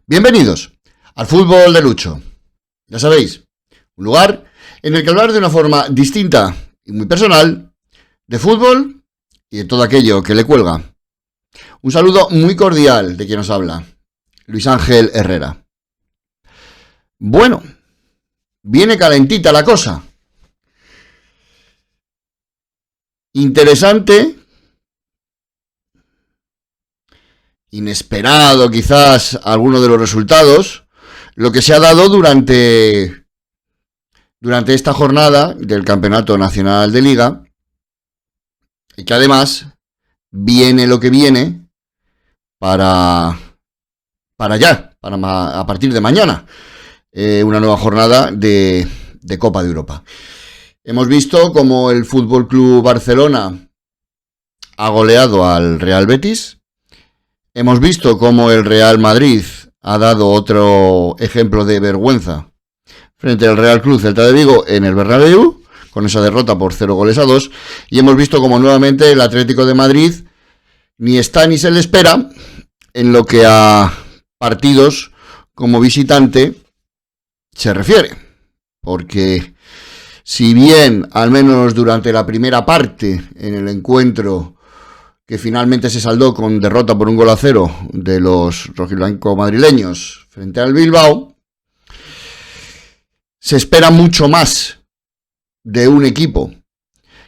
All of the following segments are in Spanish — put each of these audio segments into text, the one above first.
Bienvenidos al Fútbol de Lucho. Ya sabéis, un lugar en el que hablar de una forma distinta y muy personal de fútbol y de todo aquello que le cuelga. Un saludo muy cordial de quien nos habla, Luis Ángel Herrera. Bueno, viene calentita la cosa. Interesante, inesperado quizás alguno de los resultados, lo que se ha dado durante esta jornada del Campeonato Nacional de Liga, y que además viene lo que viene para a partir de mañana, una nueva jornada de Copa de Europa. Hemos visto cómo el Fútbol Club Barcelona ha goleado al Real Betis. Hemos visto cómo el Real Madrid ha dado otro ejemplo de vergüenza frente al Real Club Celta de Vigo en el Bernabéu, con esa derrota por 0-2. Y hemos visto cómo nuevamente el Atlético de Madrid ni está ni se le espera en lo que a partidos como visitante se refiere. Porque si bien, al menos durante la primera parte, en el encuentro que finalmente se saldó con derrota por 1-0 de los rojiblanco madrileños frente al Bilbao, se espera mucho más de un equipo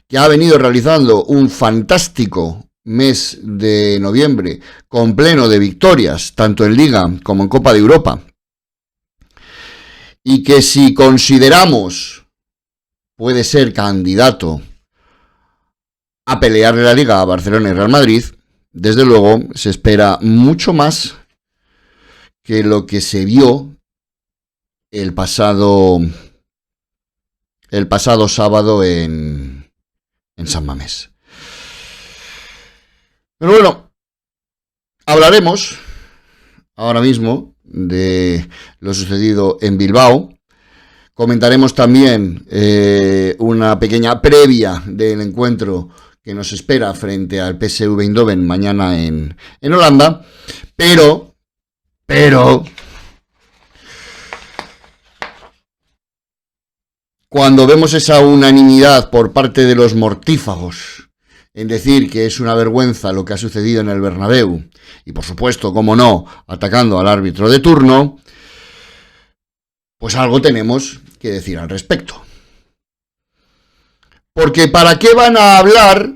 que ha venido realizando un fantástico mes de noviembre con pleno de victorias, tanto en Liga como en Copa de Europa, y que si consideramos puede ser candidato a pelearle la Liga a Barcelona y Real Madrid, desde luego se espera mucho más que lo que se vio el pasado sábado en San Mamés. Pero bueno, hablaremos ahora mismo de lo sucedido en Bilbao. Comentaremos también una pequeña previa del encuentro que nos espera frente al PSV Eindhoven mañana en Holanda. Pero cuando vemos esa unanimidad por parte de los mortífagos en decir que es una vergüenza lo que ha sucedido en el Bernabéu, y por supuesto, como no, atacando al árbitro de turno, pues algo tenemos que decir al respecto. Porque ¿para qué van a hablar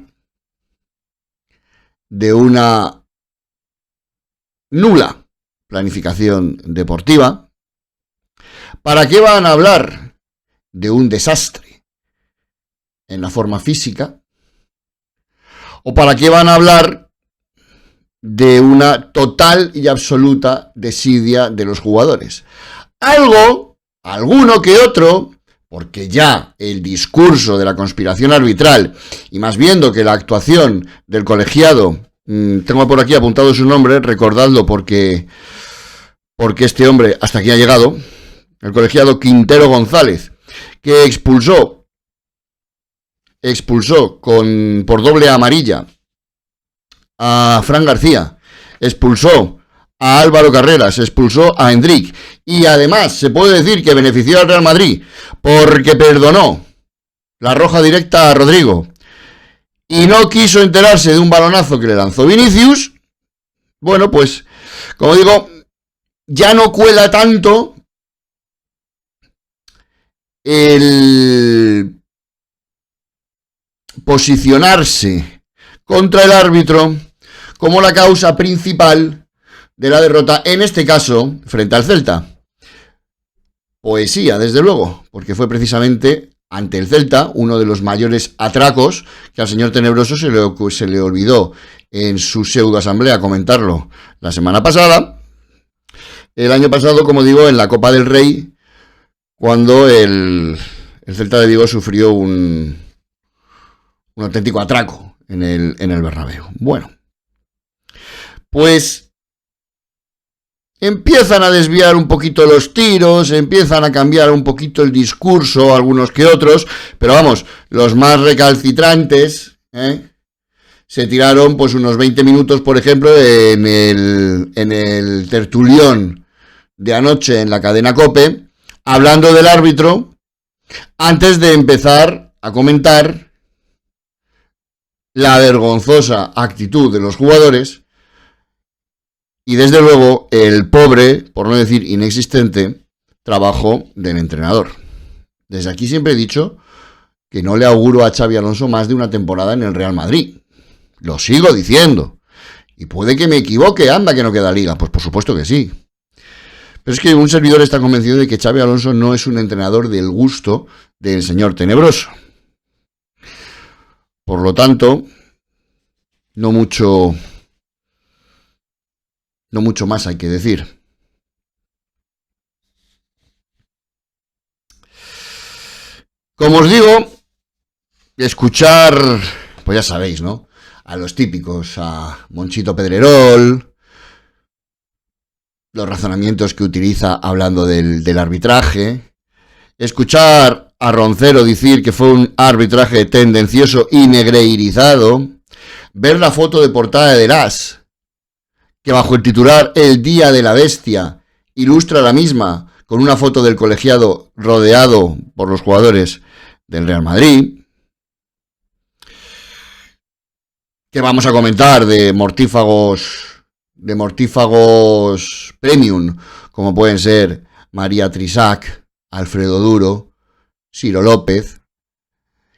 de una nula planificación deportiva? ¿Para qué van a hablar de un desastre en la forma física? ¿O para qué van a hablar de una total y absoluta desidia de los jugadores? Alguno que otro, porque ya el discurso de la conspiración arbitral, y más viendo que la actuación del colegiado, tengo por aquí apuntado su nombre, recordadlo porque este hombre hasta aquí ha llegado, el colegiado Quintero González, que expulsó por doble amarilla a Fran García, expulsó a Álvaro Carreras, expulsó a Hendrik, y además se puede decir que benefició al Real Madrid porque perdonó la roja directa a Rodrigo y no quiso enterarse de un balonazo que le lanzó Vinicius. Bueno, pues, como digo, ya no cuela tanto el posicionarse contra el árbitro como la causa principal de la derrota, en este caso, frente al Celta. Poesía, desde luego, porque fue precisamente ante el Celta uno de los mayores atracos que al señor Tenebroso se le olvidó en su pseudo asamblea comentarlo la semana pasada. El año pasado, como digo, en la Copa del Rey, cuando el Celta de Vigo sufrió un auténtico atraco en el Bernabéu. Bueno, pues empiezan a desviar un poquito los tiros, empiezan a cambiar un poquito el discurso, algunos que otros, pero vamos, los más recalcitrantes, se tiraron pues unos 20 minutos, por ejemplo, en el tertulión de anoche en la cadena COPE, hablando del árbitro, antes de empezar a comentar la vergonzosa actitud de los jugadores y desde luego el pobre, por no decir inexistente, trabajo del entrenador. Desde aquí siempre he dicho que no le auguro a Xabi Alonso más de una temporada en el Real Madrid. Lo sigo diciendo. Y puede que me equivoque, anda que no queda liga. Pues por supuesto que sí. Pero es que un servidor está convencido de que Xabi Alonso no es un entrenador del gusto del señor Tenebroso. Por lo tanto, no mucho más hay que decir. Como os digo, escuchar, pues ya sabéis, ¿no? A los típicos, a Monchito Pedrerol, los razonamientos que utiliza hablando del arbitraje, escuchar a Roncero decir que fue un arbitraje tendencioso y negreirizado, ver la foto de portada de Las, que bajo el titular El Día de la Bestia ilustra la misma con una foto del colegiado rodeado por los jugadores del Real Madrid. Que vamos a comentar de mortífagos premium, como pueden ser María Trisac, Alfredo Duro, Ciro López,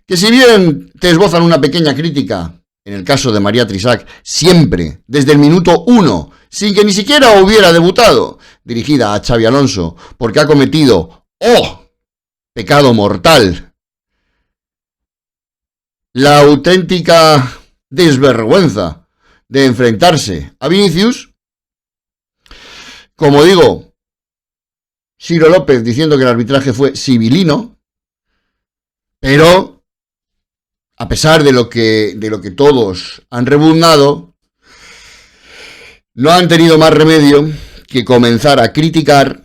que si bien te esbozan una pequeña crítica, en el caso de María Trisac, siempre, desde el minuto 1, sin que ni siquiera hubiera debutado, dirigida a Xabi Alonso, porque ha cometido, pecado mortal, la auténtica desvergüenza de enfrentarse a Vinicius. Como digo, Ciro López diciendo que el arbitraje fue civilino, pero a pesar de lo que todos han rebuznado, no han tenido más remedio que comenzar a criticar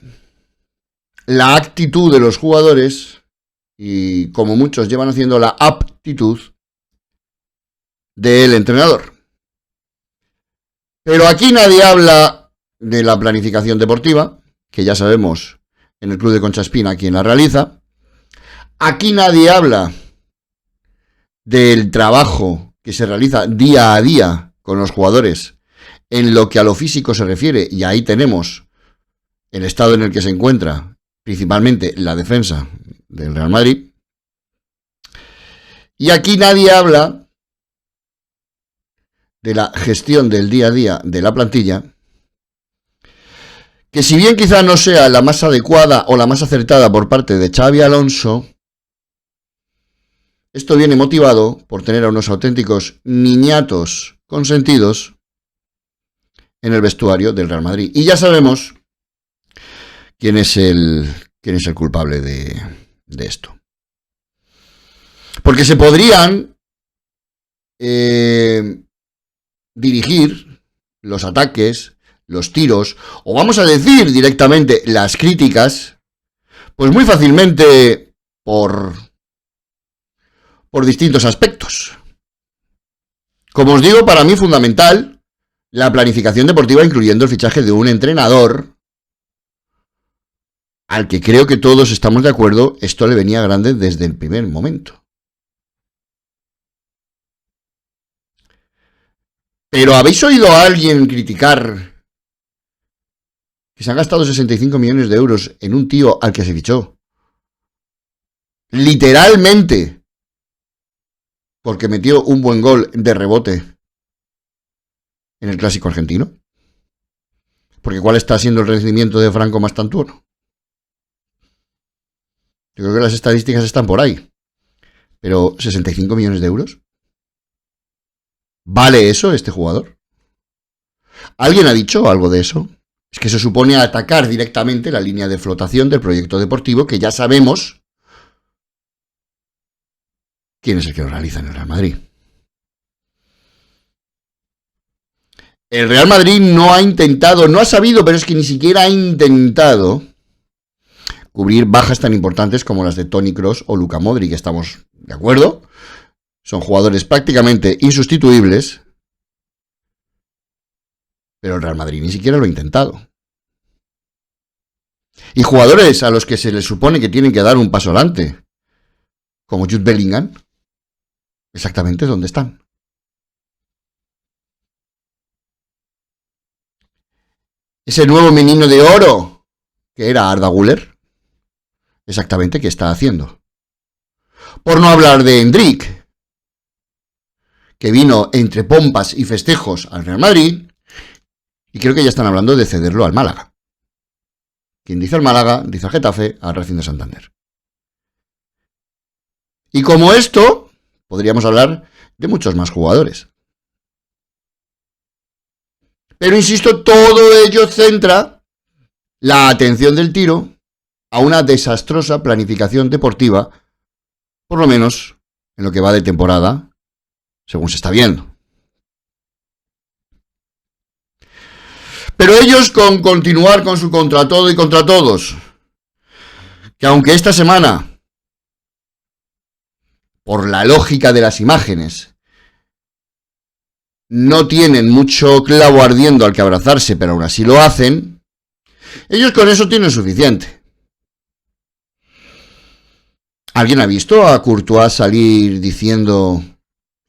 la actitud de los jugadores y, como muchos llevan haciendo, la aptitud del entrenador. Pero aquí nadie habla de la planificación deportiva, que ya sabemos en el Club de Concha Espina quién la realiza. Aquí nadie habla del trabajo que se realiza día a día con los jugadores en lo que a lo físico se refiere, y ahí tenemos el estado en el que se encuentra principalmente la defensa del Real Madrid. Y aquí nadie habla de la gestión del día a día de la plantilla, que si bien quizá no sea la más adecuada o la más acertada por parte de Xabi Alonso, esto viene motivado por tener a unos auténticos niñatos consentidos en el vestuario del Real Madrid. Y ya sabemos quién es el culpable de esto. Porque se podrían dirigir los ataques, los tiros, o vamos a decir directamente las críticas, pues muy fácilmente por distintos aspectos. Como os digo, para mí fundamental la planificación deportiva, incluyendo el fichaje de un entrenador al que creo que todos estamos de acuerdo, esto le venía grande desde el primer momento. Pero ¿habéis oído a alguien criticar que se han gastado 65 millones de euros en un tío al que se fichó? Literalmente, porque metió un buen gol de rebote en el Clásico argentino. Porque ¿cuál está siendo el rendimiento de Franco Mastantuono? Yo creo que las estadísticas están por ahí. Pero 65 millones de euros. ¿Vale eso este jugador? ¿Alguien ha dicho algo de eso? Es que se supone atacar directamente la línea de flotación del proyecto deportivo, que ya sabemos quién es el que lo realiza en el Real Madrid. El Real Madrid no ha intentado, no ha sabido, pero es que ni siquiera ha intentado cubrir bajas tan importantes como las de Toni Kroos o Luka Modric. ¿Estamos de acuerdo? Son jugadores prácticamente insustituibles, pero el Real Madrid ni siquiera lo ha intentado. Y jugadores a los que se les supone que tienen que dar un paso adelante, como Jude Bellingham, exactamente dónde están. Ese nuevo menino de oro, que era Arda Güler, exactamente qué está haciendo. Por no hablar de Endrick, que vino entre pompas y festejos al Real Madrid, y creo que ya están hablando de cederlo al Málaga. Quien dice al Málaga, dice al Getafe, al Racing de Santander. Y como esto, podríamos hablar de muchos más jugadores. Pero insisto, todo ello centra la atención del tiro a una desastrosa planificación deportiva, por lo menos en lo que va de temporada, según se está viendo. Pero ellos con continuar con su contra todo y contra todos, que aunque esta semana, por la lógica de las imágenes, no tienen mucho clavo ardiendo al que abrazarse, pero aún así lo hacen, ellos con eso tienen suficiente. ¿Alguien ha visto a Courtois salir diciendo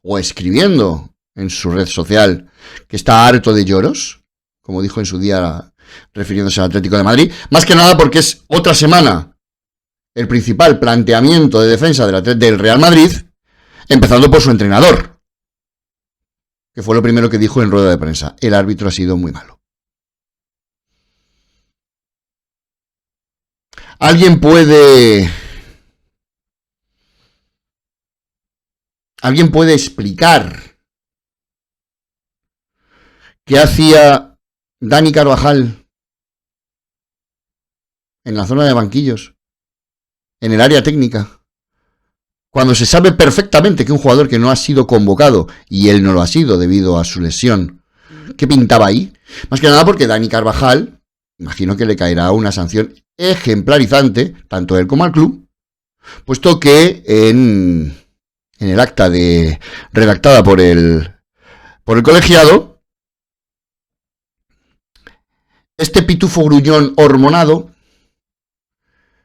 o escribiendo en su red social que está harto de lloros? Como dijo en su día refiriéndose al Atlético de Madrid. Más que nada porque es otra semana el principal planteamiento de defensa del Real Madrid, empezando por su entrenador, que fue lo primero que dijo en rueda de prensa: el árbitro ha sido muy malo. ¿Alguien puede explicar qué hacía Dani Carvajal en la zona de banquillos, en el área técnica, cuando se sabe perfectamente que un jugador que no ha sido convocado, y él no lo ha sido debido a su lesión, ¿qué pintaba ahí? Más que nada porque Dani Carvajal, imagino que le caerá una sanción ejemplarizante, tanto a él como al club, puesto que en el acta redactada por el colegiado, este pitufo gruñón hormonado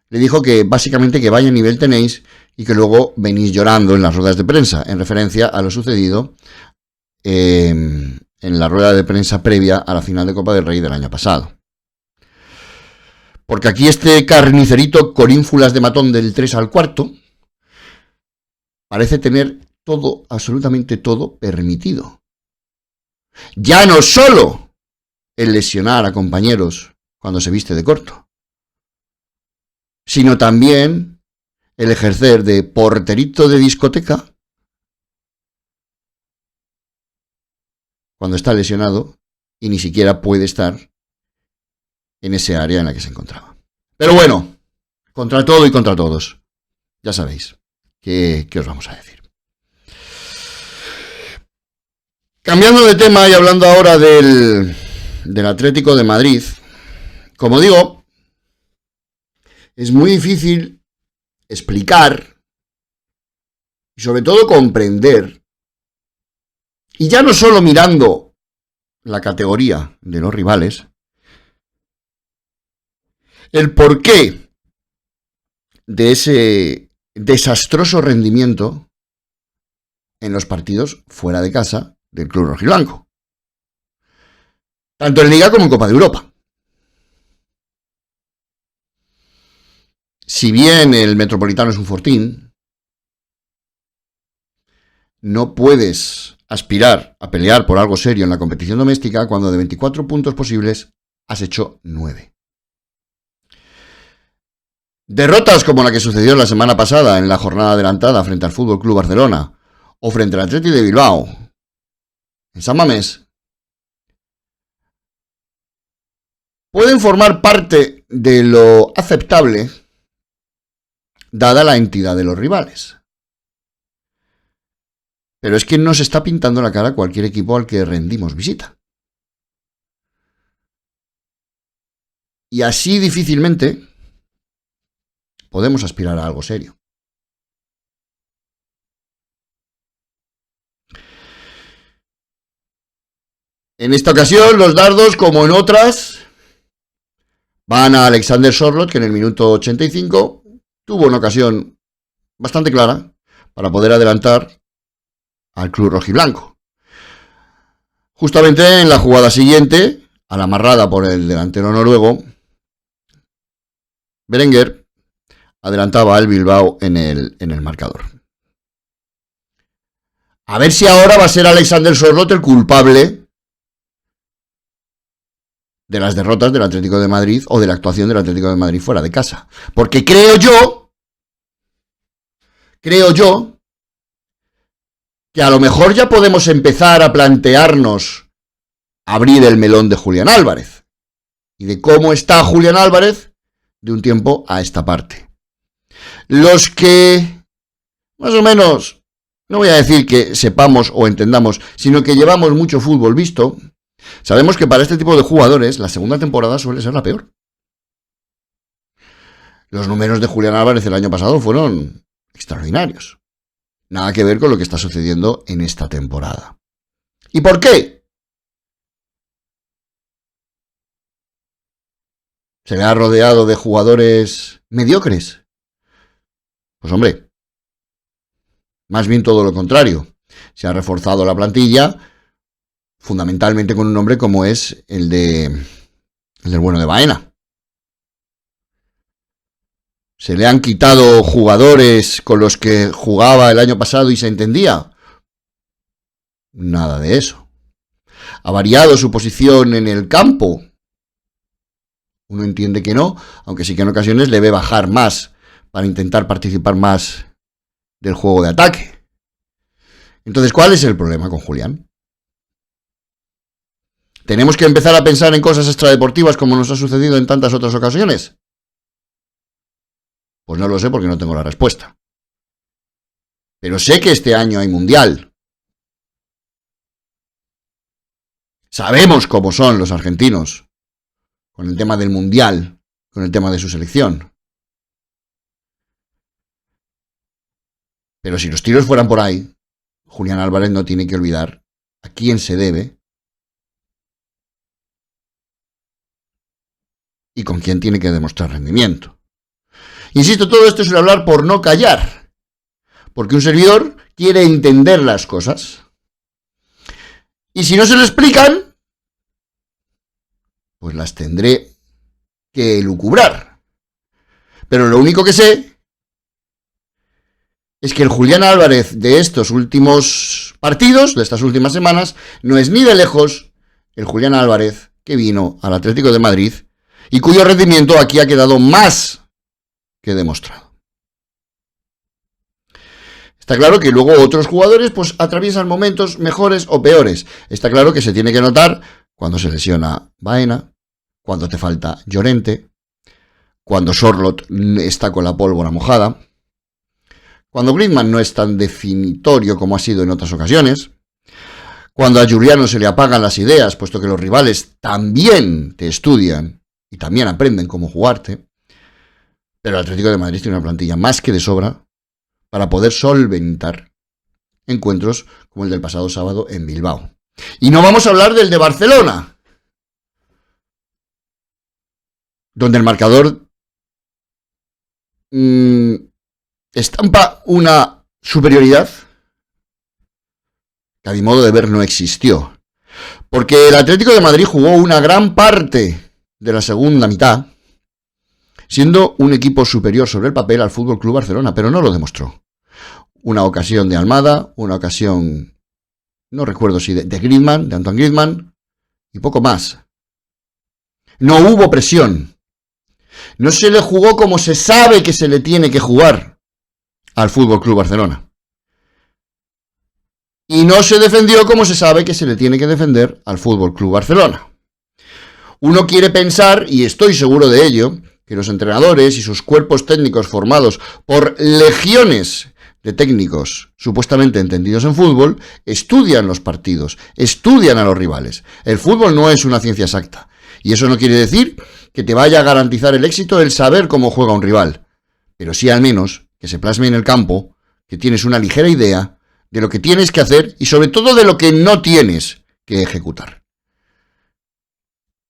le dijo que básicamente que vaya nivel tenéis y que luego venís llorando en las ruedas de prensa, en referencia a lo sucedido en la rueda de prensa previa a la final de Copa del Rey del año pasado. Porque aquí este carnicerito con ínfulas de matón del 3 al cuarto parece tener todo, absolutamente todo permitido. Ya no solo el lesionar a compañeros cuando se viste de corto, sino también el ejercer de porterito de discoteca cuando está lesionado y ni siquiera puede estar en ese área en la que se encontraba. Pero bueno, contra todo y contra todos, ya sabéis, ¿qué os vamos a decir? Cambiando de tema y hablando ahora del Atlético de Madrid, como digo, es muy difícil explicar y sobre todo comprender, y ya no solo mirando la categoría de los rivales, el porqué de ese desastroso rendimiento en los partidos fuera de casa del club rojiblanco, tanto en Liga como en Copa de Europa. Si bien el Metropolitano es un fortín, no puedes aspirar a pelear por algo serio en la competición doméstica cuando de 24 puntos posibles has hecho 9. Derrotas como la que sucedió la semana pasada en la jornada adelantada frente al FC Barcelona o frente al Athletic de Bilbao en San Mamés pueden formar parte de lo aceptable dada la entidad de los rivales. Pero es que nos está pintando la cara cualquier equipo al que rendimos visita. Y así difícilmente podemos aspirar a algo serio. En esta ocasión, los dardos, como en otras, Van a Alexander Sorloth, que en el minuto 85 tuvo una ocasión bastante clara para poder adelantar al club rojiblanco. Justamente en la jugada siguiente, a la amarrada por el delantero noruego, Berenguer adelantaba al Bilbao en el marcador. A ver si ahora va a ser Alexander Sorloth el culpable de las derrotas del Atlético de Madrid o de la actuación del Atlético de Madrid fuera de casa. Porque creo yo que a lo mejor ya podemos empezar a plantearnos abrir el melón de Julián Álvarez y de cómo está Julián Álvarez de un tiempo a esta parte. Los que más o menos, no voy a decir que sepamos o entendamos, sino que llevamos mucho fútbol visto, sabemos que para este tipo de jugadores la segunda temporada suele ser la peor. Los números de Julián Álvarez el año pasado fueron extraordinarios. Nada que ver con lo que está sucediendo en esta temporada. ¿Y por qué? ¿Se le ha rodeado de jugadores mediocres? Pues hombre, más bien todo lo contrario. Se ha reforzado la plantilla, fundamentalmente con un nombre como es el del bueno de Baena. ¿Se le han quitado jugadores con los que jugaba el año pasado y se entendía? Nada de eso. ¿Ha variado su posición en el campo? Uno entiende que no, aunque sí que en ocasiones le ve bajar más para intentar participar más del juego de ataque. Entonces, ¿cuál es el problema con Julián? ¿Tenemos que empezar a pensar en cosas extradeportivas como nos ha sucedido en tantas otras ocasiones? Pues no lo sé porque no tengo la respuesta. Pero sé que este año hay mundial. Sabemos cómo son los argentinos con el tema del mundial, con el tema de su selección. Pero si los tiros fueran por ahí, Julián Álvarez no tiene que olvidar a quién se debe y con quién tiene que demostrar rendimiento. Insisto, todo esto es un hablar por no callar, porque un servidor quiere entender las cosas. Y si no se lo explican, pues las tendré que elucubrar. Pero lo único que sé es que el Julián Álvarez de estos últimos partidos, de estas últimas semanas, no es ni de lejos el Julián Álvarez que vino al Atlético de Madrid y cuyo rendimiento aquí ha quedado más que demostrado. Está claro que luego otros jugadores pues atraviesan momentos mejores o peores. Está claro que se tiene que notar cuando se lesiona Baena, cuando te falta Llorente, cuando Sorloth está con la pólvora mojada, cuando Griezmann no es tan definitorio como ha sido en otras ocasiones, cuando a Giuliano se le apagan las ideas, puesto que los rivales también te estudian y también aprenden cómo jugarte. Pero el Atlético de Madrid tiene una plantilla más que de sobra para poder solventar encuentros como el del pasado sábado en Bilbao. Y no vamos a hablar del de Barcelona, donde el marcador estampa una superioridad que a mi modo de ver no existió. Porque el Atlético de Madrid jugó una gran parte de la segunda mitad siendo un equipo superior sobre el papel al FC Barcelona, pero no lo demostró. Una ocasión de Almada, una ocasión, no recuerdo si de Griezmann, de Antoine Griezmann, y poco más. No hubo presión. No se le jugó como se sabe que se le tiene que jugar al FC Barcelona. Y no se defendió como se sabe que se le tiene que defender al FC Barcelona. Uno quiere pensar, y estoy seguro de ello, que los entrenadores y sus cuerpos técnicos formados por legiones de técnicos supuestamente entendidos en fútbol, estudian los partidos, estudian a los rivales. El fútbol no es una ciencia exacta, y eso no quiere decir que te vaya a garantizar el éxito el saber cómo juega un rival, pero sí al menos que se plasme en el campo, que tienes una ligera idea de lo que tienes que hacer y sobre todo de lo que no tienes que ejecutar.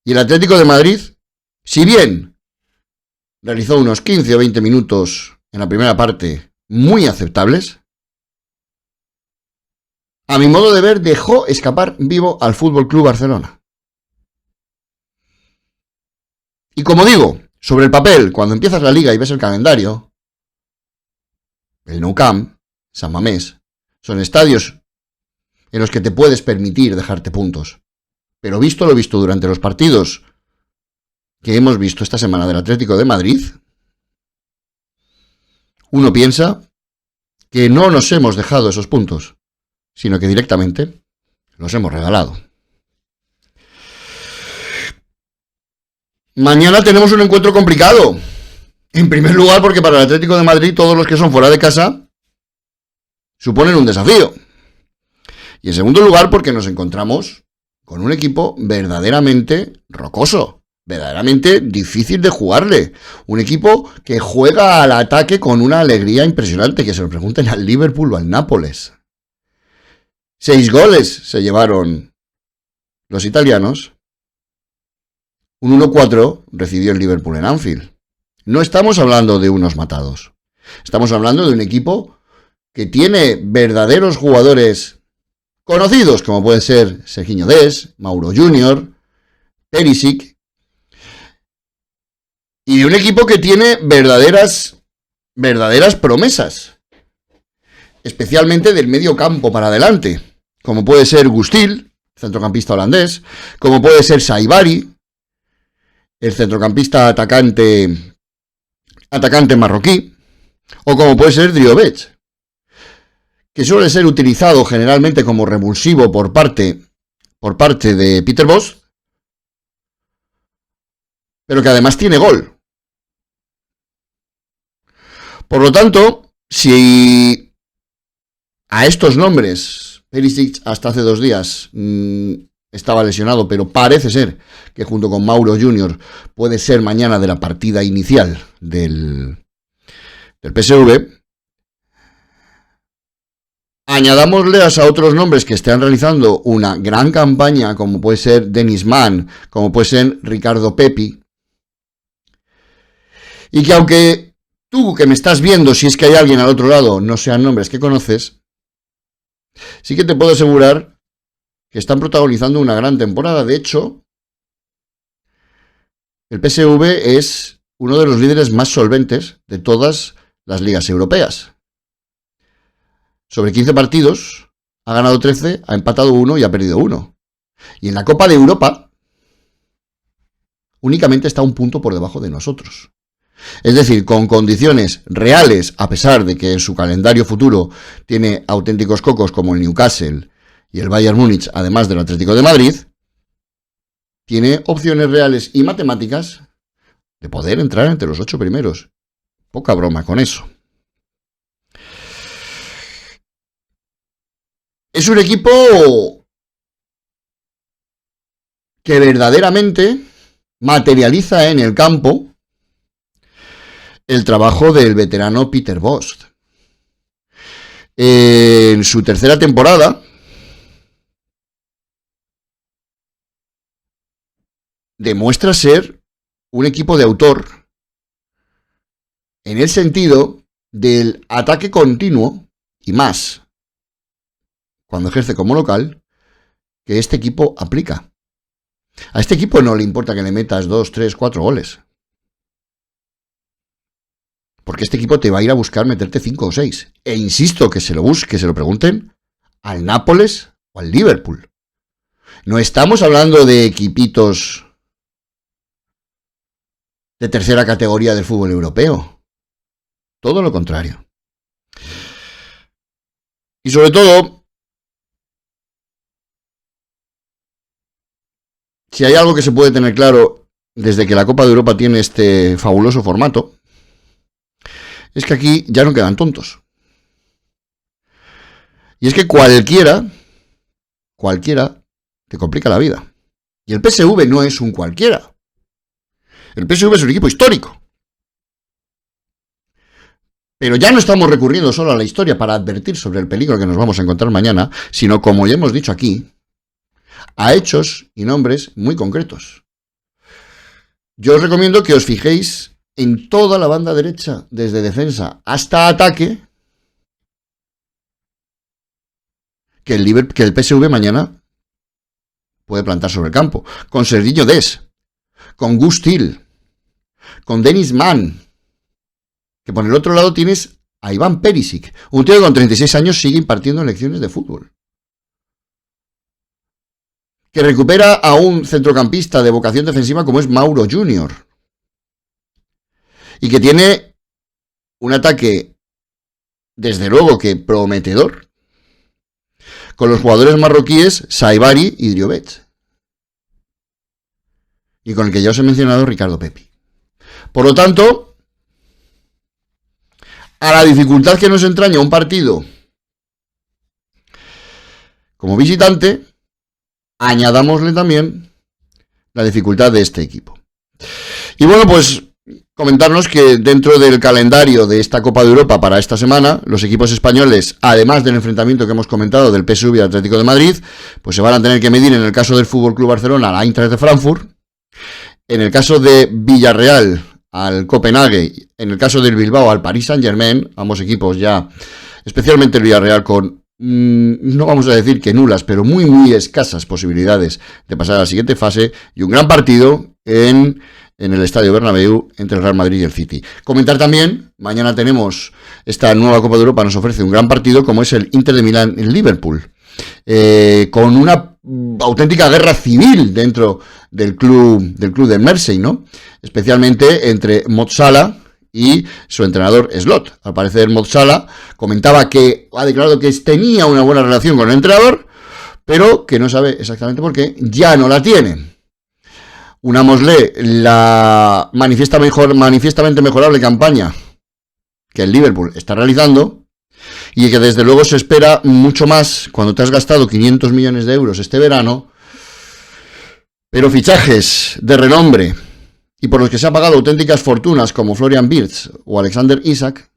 Y el Atlético de Madrid, si bien realizó unos 15 o 20 minutos en la primera parte muy aceptables. A mi modo de ver, dejó escapar vivo al Fútbol Club Barcelona. Y como digo, sobre el papel, cuando empiezas la liga y ves el calendario, el Nou Camp, San Mamés, son estadios en los que te puedes permitir dejarte puntos. Pero visto lo visto durante los partidos que hemos visto esta semana del Atlético de Madrid, uno piensa que no nos hemos dejado esos puntos, sino que directamente los hemos regalado. Mañana tenemos un encuentro complicado. En primer lugar, porque para el Atlético de Madrid todos los que son fuera de casa suponen un desafío. Y en segundo lugar, porque nos encontramos con un equipo verdaderamente rocoso, verdaderamente difícil de jugarle. Un equipo que juega al ataque con una alegría impresionante, que se lo pregunten al Liverpool o al Nápoles. 6 goles se llevaron los italianos. Un 1-4 recibió el Liverpool en Anfield. No estamos hablando de unos matados. Estamos hablando de un equipo que tiene verdaderos jugadores conocidos, como pueden ser Serginho Dest, Mauro Junior, Perisic, y de un equipo que tiene verdaderas promesas, especialmente del medio campo para adelante, como puede ser Gustil, centrocampista holandés, como puede ser Saibari, el centrocampista atacante marroquí, o como puede ser Driobec, que suele ser utilizado generalmente como revulsivo por parte de Peter Bosz, pero que además tiene gol. Por lo tanto, si a estos nombres, Perisic hasta hace 2 días estaba lesionado, pero parece ser que junto con Mauro Junior puede ser mañana de la partida inicial del PSV, añadámosle a otros nombres que están realizando una gran campaña, como puede ser Denis Mann, como puede ser Ricardo Pepi, y que aunque tú que me estás viendo, si es que hay alguien al otro lado, no sean nombres que conoces, sí que te puedo asegurar que están protagonizando una gran temporada. De hecho, el PSV es uno de los líderes más solventes de todas las ligas europeas. Sobre 15 partidos, ha ganado 13, ha empatado 1 y ha perdido 1. Y en la Copa de Europa, únicamente está un punto por debajo de nosotros. Es decir, con condiciones reales, a pesar de que en su calendario futuro tiene auténticos cocos como el Newcastle y el Bayern Múnich, además del Atlético de Madrid, tiene opciones reales y matemáticas de poder entrar entre los 8 primeros. Poca broma con eso. Es un equipo que verdaderamente materializa en el campo el trabajo del veterano Peter Bosz. En su tercera temporada demuestra ser un equipo de autor en el sentido del ataque continuo y más cuando ejerce como local que este equipo aplica. A este equipo no le importa que le metas 2, 3, 4 goles. Porque este equipo te va a ir a buscar meterte 5 o 6. E insisto que se lo pregunten al Nápoles o al Liverpool. No estamos hablando de equipitos de tercera categoría del fútbol europeo. Todo lo contrario. Y sobre todo, si hay algo que se puede tener claro desde que la Copa de Europa tiene este fabuloso formato, es que aquí ya no quedan tontos. Y es que cualquiera te complica la vida. Y el PSV no es un cualquiera. El PSV es un equipo histórico. Pero ya no estamos recurriendo solo a la historia para advertir sobre el peligro que nos vamos a encontrar mañana, sino, como ya hemos dicho aquí, a hechos y nombres muy concretos. Yo os recomiendo que os fijéis en toda la banda derecha, desde defensa hasta ataque, que el PSV mañana puede plantar sobre el campo. Con Serginho Dest, con Gus Til, con Dennis Mann, que por el otro lado tienes a Iván Perisic, un tío que con 36 años sigue impartiendo lecciones de fútbol. Que recupera a un centrocampista de vocación defensiva como es Mauro Junior. Y que tiene un ataque, desde luego que prometedor, con los jugadores marroquíes Saibari y Driobec. Y con el que ya os he mencionado, Ricardo Pepi. Por lo tanto, a la dificultad que nos entraña un partido como visitante, añadámosle también la dificultad de este equipo. Y bueno, pues comentarnos que dentro del calendario de esta Copa de Europa para esta semana, los equipos españoles, además del enfrentamiento que hemos comentado del PSV y Atlético de Madrid, pues se van a tener que medir en el caso del FC Barcelona al Eintracht de Frankfurt, en el caso de Villarreal al Copenhague, en el caso del Bilbao al Paris Saint-Germain, ambos equipos ya, especialmente el Villarreal con no vamos a decir que nulas, pero muy escasas posibilidades de pasar a la siguiente fase, y un gran partido en el Estadio Bernabéu entre el Real Madrid y el City. Comentar también, mañana tenemos esta nueva Copa de Europa, nos ofrece un gran partido como es el Inter de Milán en Liverpool, con una auténtica guerra civil dentro del club de Mersey, ¿no? Especialmente entre Mo Salah y su entrenador Slot. Al parecer Mo Salah comentaba que ha declarado que tenía una buena relación con el entrenador, pero que no sabe exactamente por qué ya no la tiene. Unámosle la manifiestamente mejorable campaña que el Liverpool está realizando y que desde luego se espera mucho más cuando te has gastado 500 millones de euros este verano, pero fichajes de renombre y por los que se ha pagado auténticas fortunas como Florian Wirtz o Alexander Isak,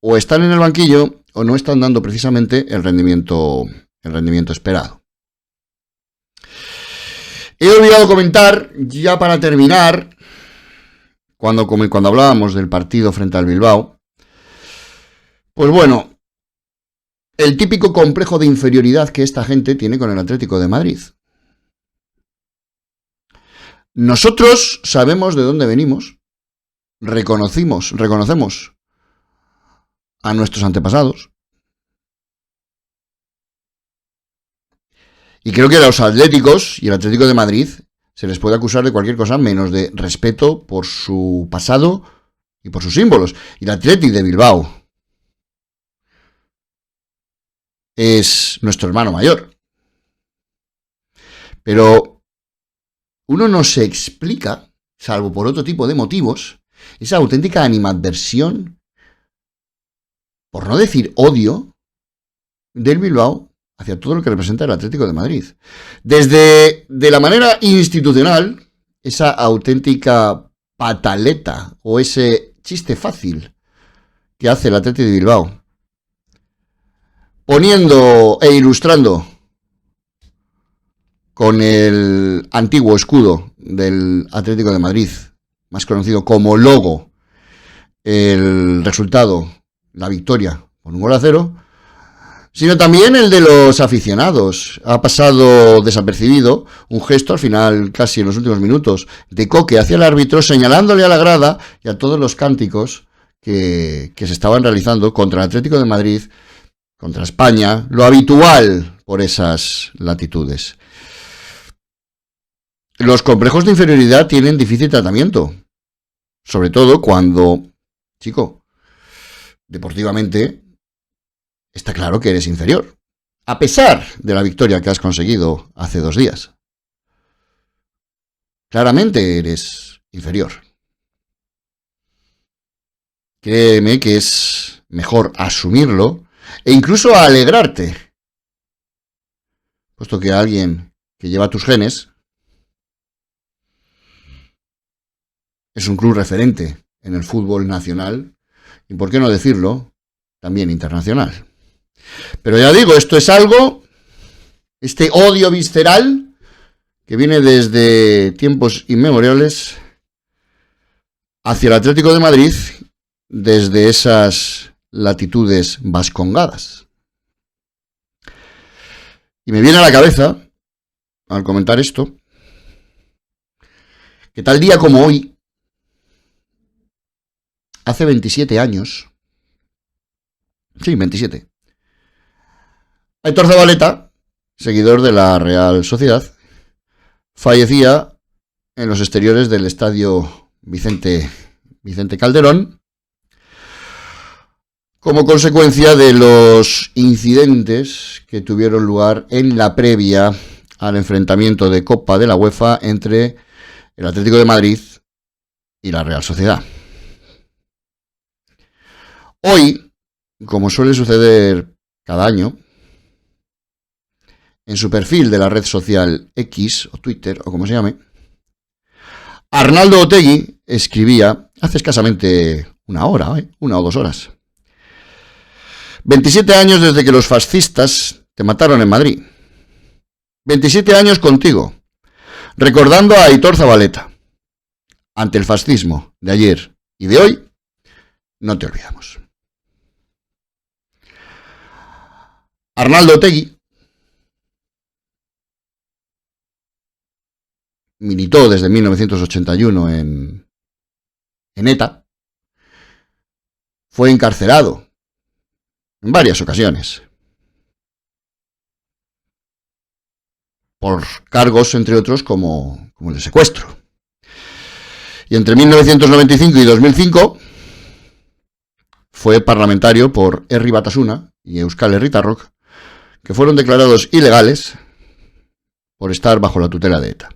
o están en el banquillo o no están dando precisamente el rendimiento esperado. He olvidado comentar, ya para terminar, cuando hablábamos del partido frente al Bilbao, pues bueno, el típico complejo de inferioridad que esta gente tiene con el Atlético de Madrid. Nosotros sabemos de dónde venimos, reconocemos a nuestros antepasados, y creo que a los atléticos y el Atlético de Madrid se les puede acusar de cualquier cosa menos de respeto por su pasado y por sus símbolos. Y el Athletic de Bilbao es nuestro hermano mayor. Pero uno no se explica, salvo por otro tipo de motivos, esa auténtica animadversión, por no decir odio, del Bilbao hacia todo lo que representa el Atlético de Madrid. Desde de la manera institucional, esa auténtica pataleta o ese chiste fácil que hace el Atlético de Bilbao, poniendo e ilustrando con el antiguo escudo del Atlético de Madrid, más conocido como logo, el resultado, la victoria por 1-0, sino también el de los aficionados. Ha pasado desapercibido un gesto al final, casi en los últimos minutos, de Coque hacia el árbitro, señalándole a la grada y a todos los cánticos que se estaban realizando contra el Atlético de Madrid, contra España, lo habitual por esas latitudes. Los complejos de inferioridad tienen difícil tratamiento, sobre todo cuando, chico, deportivamente está claro que eres inferior, a pesar de la victoria que has conseguido hace 2 días. Claramente eres inferior. Créeme que es mejor asumirlo e incluso alegrarte, puesto que alguien que lleva tus genes es un club referente en el fútbol nacional y, por qué no decirlo, también internacional. Pero ya digo, esto es algo, este odio visceral, que viene desde tiempos inmemoriales, hacia el Atlético de Madrid desde esas latitudes vascongadas. Y me viene a la cabeza, al comentar esto, que tal día como hoy, hace 27 años, sí, 27, Aitor Zabaleta, seguidor de la Real Sociedad, fallecía en los exteriores del estadio Vicente Calderón como consecuencia de los incidentes que tuvieron lugar en la previa al enfrentamiento de Copa de la UEFA entre el Atlético de Madrid y la Real Sociedad. Hoy, como suele suceder cada año, en su perfil de la red social X o Twitter o como se llame, Arnaldo Otegi escribía hace escasamente una o 2 horas. 27 años desde que los fascistas te mataron en Madrid. 27 años contigo, recordando a Aitor Zabaleta. Ante el fascismo de ayer y de hoy, no te olvidamos. Arnaldo Otegi militó desde 1981 en ETA, fue encarcelado en varias ocasiones por cargos, entre otros, como el de secuestro. Y entre 1995 y 2005 fue parlamentario por Herri Batasuna y Euskal Herritarrok, que fueron declarados ilegales por estar bajo la tutela de ETA.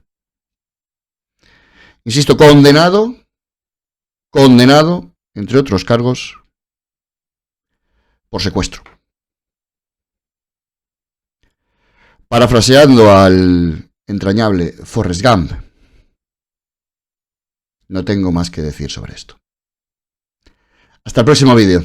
Insisto, condenado, entre otros cargos, por secuestro. Parafraseando al entrañable Forrest Gump, no tengo más que decir sobre esto. Hasta el próximo vídeo.